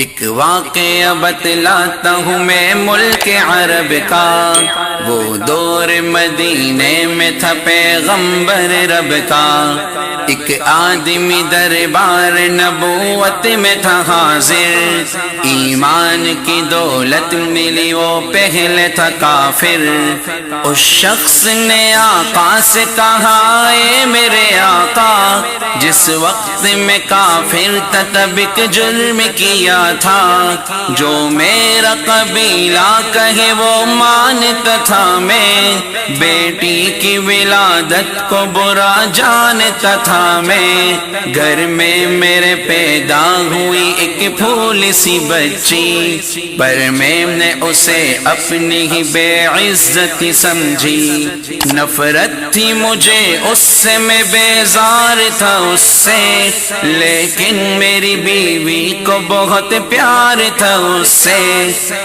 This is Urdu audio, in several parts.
ایک واقعہ بتلاتا ہوں میں ملک عرب کا، وہ دور مدینے میں تھا پیغمبر رب کا۔ ایک آدمی دربار نبوت میں تھا حاضر، ایمان کی دولت ملی وہ پہلے تھا کافر۔ اس شخص نے آقا سے کہا اے میرے آقا، جس وقت میں کافر تھا تب ایک جرم کیا تھا، جو میرا قبیلہ کہے وہ مانتا تھا میں، بیٹی کی ولادت کو برا جانتا تھا میں۔ گھر میں میرے پیدا ہوئی ایک پھول سی بچی، پر میں نے اسے اپنی ہی بے عزتی سمجھی۔ نفرت تھی مجھے اس سے، میں بیزار تھا اس سے، لیکن میری بیوی کو بہت پیار تھا اس سے۔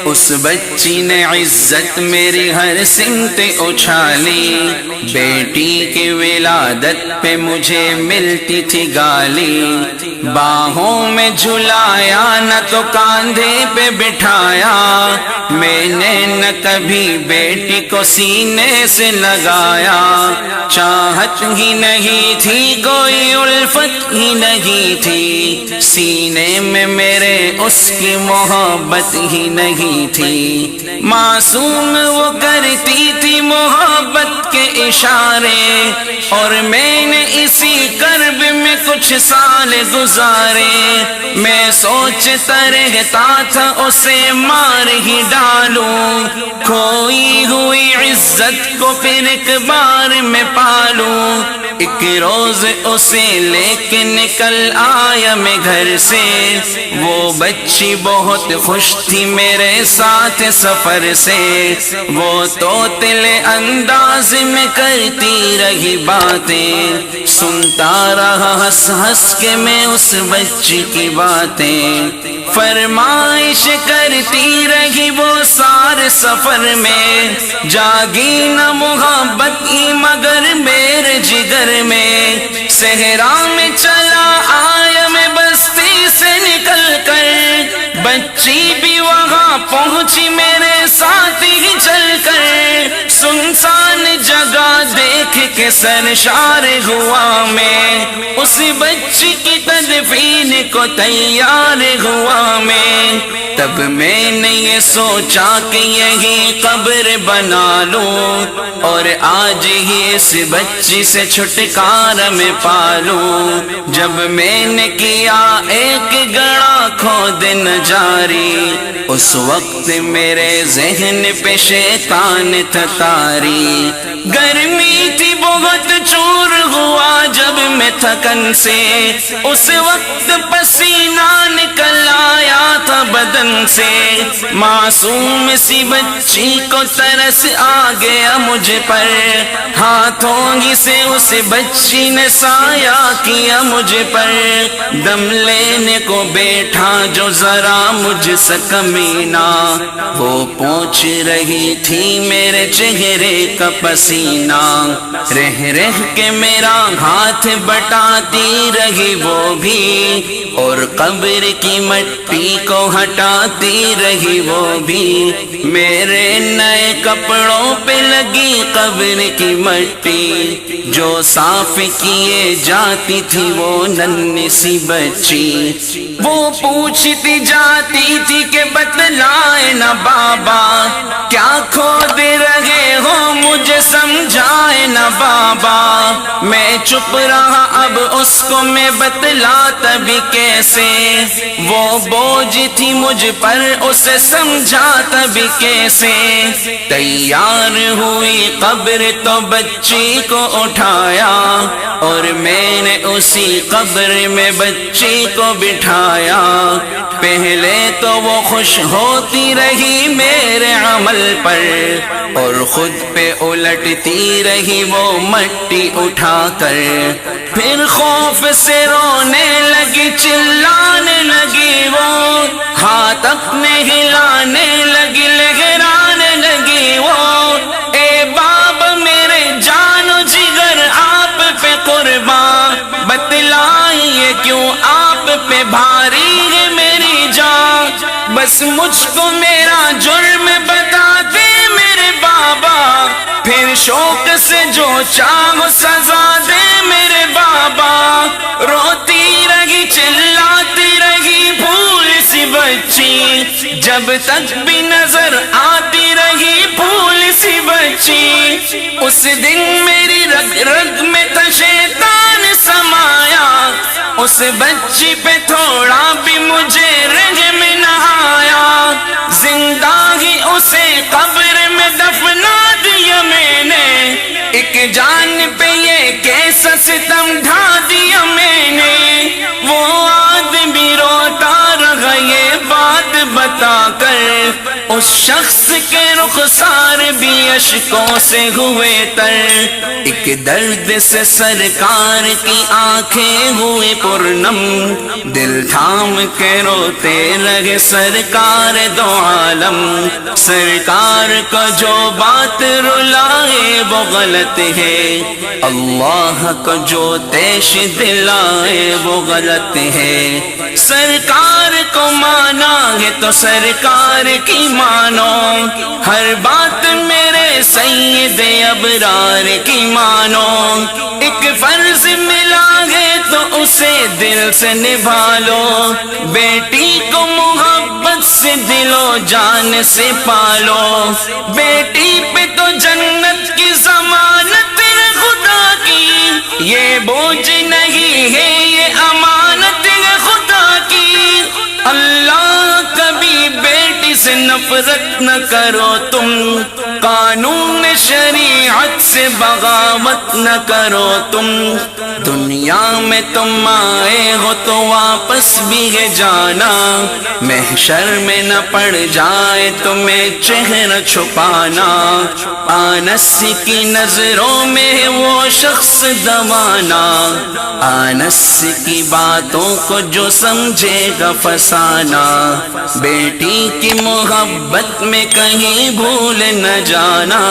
اس بچی نے عزت میری ہر سمت اچھالی، بیٹی کی ولادت پہ مجھے ملتی تھی گالی۔ باہوں میں جھلایا نہ تو کاندھے پہ بٹھایا، میں نے نہ کبھی بیٹی کو سینے سے لگایا۔ چاہت ہی نہیں تھی، کوئی الفت ہی نہیں تھی، سینے میں میرے اس کی محبت ہی نہیں تھی۔ معصوم وہ کرتی تھی محبت کے اشارے، اور میں نے اسی کرب میں کچھ سال گزارے۔ میں سوچتا رہتا تھا اسے مار ہی ڈالوں، کھوئی ہوئی عزت کو پھر ایک بار میں پالوں۔ ایک روز اسے لے کے نکل آیا میں گھر سے، وہ بچی بہت خوش تھی میرے ساتھ سفر سے۔ وہ طوطلے انداز میں کرتی رہی باتیں، سنتا رہا ہنس ہنس کے میں اس بچی کی باتیں۔ فرمائش کرتی رہی وہ سارے سفر میں، جاگی نہ محبت ہی مگر میرے جگر میں۔ صحرا میں چلا آیا میں بستی سے نکل کر، بچی بھی وہاں پہنچی میرے ساتھ ہی چل کر۔ سنسان جگہ دیکھ کے سرشار ہوا میں، اس بچی کی تدفین کو تیار ہوا میں۔ تب میں نے یہ سوچا کہ یہی قبر بنا لوں، اور آج ہی اس بچی سے چھٹکارا میں پالوں۔ جب میں نے کیا ایک گڑا کھود نہ جاری، اس وقت میرے ذہن پہ شیطان تھا طاری۔ گرمی تھی بہت چور ہوا جب میں تھکن سے، اس وقت پسینہ نکل آیا تھا بدن سے۔ معصوم سی بچی کو ترس آ گیا مجھ پر، ہاتھوں ہی سے اس بچی نے سایہ کیا مجھ پر۔ دم لینے کو بیٹھا جو ذرا مجھ سے کمینہ، وہ پوچھ رہی تھی میرے چہرے کا پسینہ۔ رہ رہ کے میرا ہاتھ بٹاتی رہی وہ بھی، اور قبر کی مٹی کو ہٹاتی رہی وہ بھی۔ میرے نئے کپڑوں پہ لگی قبر کی مٹی، جو صاف کیے جاتی تھی وہ ننھی سی بچی۔ وہ پوچھتی جاتی تھی کہ بتلائے نا بابا، کیا کھود رہے ہو مجھے سمجھائے نا بابا۔ میں چپ رہا اب اس کو میں بتلاتا بھی کیسے، وہ بوجھ تھی مجھ پر اسے سمجھاتا بھی کیسے۔ تیار ہوئی قبر تو بچی کو اٹھایا، اور میں نے اسی قبر میں بچی کو بٹھایا۔ پہلے تو وہ خوش ہوتی رہی میرے عمل پر، اور خود پہ الٹتی رہی وہ مٹی اٹھا کر۔ پھر خوف سے رونے لگی چلانے لگی وہ، ہاتھ اپنے ہلانے لگی لہرانے لگی وہ۔ اے باب میرے جان و جگر آپ پہ قربان، بتلائیے کیوں آپ پہ بھاری ہے میری جان۔ بس مجھ کو میرا جرم بتا دے میرے بابا، پھر شوق سے جو چاہو سزا دے میرے بابا۔ روتی رہی چلاتی رہی پھول سی بچی، جب تک بھی نظر آتی رہی پھول سی بچی۔ اس دن میری رگ رگ میں تھا شیطان سمایا، اس بچی پہ تھوڑا بھی مجھے رحم نہ آیا۔ زندہ ہی اسے قبر میں دفنا دیا میں نے، ایک جان پہ یہ کیسا ستم ڈھا دیا میں نے۔ وہ آدمی روتا رہا یہ بات بتا کر، اس شخص کے رخسار بھی اشکوں سے ہوئے تر۔ ایک درد سے سرکار کی آنکھیں ہوئے پرنم، دل تھام کے روتے رہے سرکار دو عالم۔ سرکار کا جو بات رلائے وہ غلط ہے، اللہ کا جو تیش دلائے وہ غلط ہے۔ سرکار کو مانا ہے تو سرکار کی مانو، ہر بات میرے سید ابرار کی مانو۔ ایک فرض ملا ہے تو اسے دل سے نبھا لو، بیٹی کو محبت سے دل و جان سے پالو۔ بیٹی پہ تو جنت کی ضمانت ہے خدا کی، یہ بوجھ نہیں ہے یہ امانت ہے خدا کی۔ اللہ کبھی بیٹی سے نفرت نہ کرو تم، قانون شریعت سے بغاوت نہ کرو تم۔ دنیا میں تم آئے ہو تو واپس بھی ہے جانا، محشر میں نہ پڑ جائے تمہیں چہرہ چھپانا۔ آنس کی نظروں میں ہے وہ شخص دوانا، آنس کی باتوں کو جو سمجھے گا فسانا۔ بیٹی کی محبت میں کہیں بھول نہ جانا،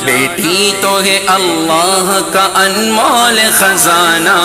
بیٹی تو ہے اللہ کا انمول خزانہ۔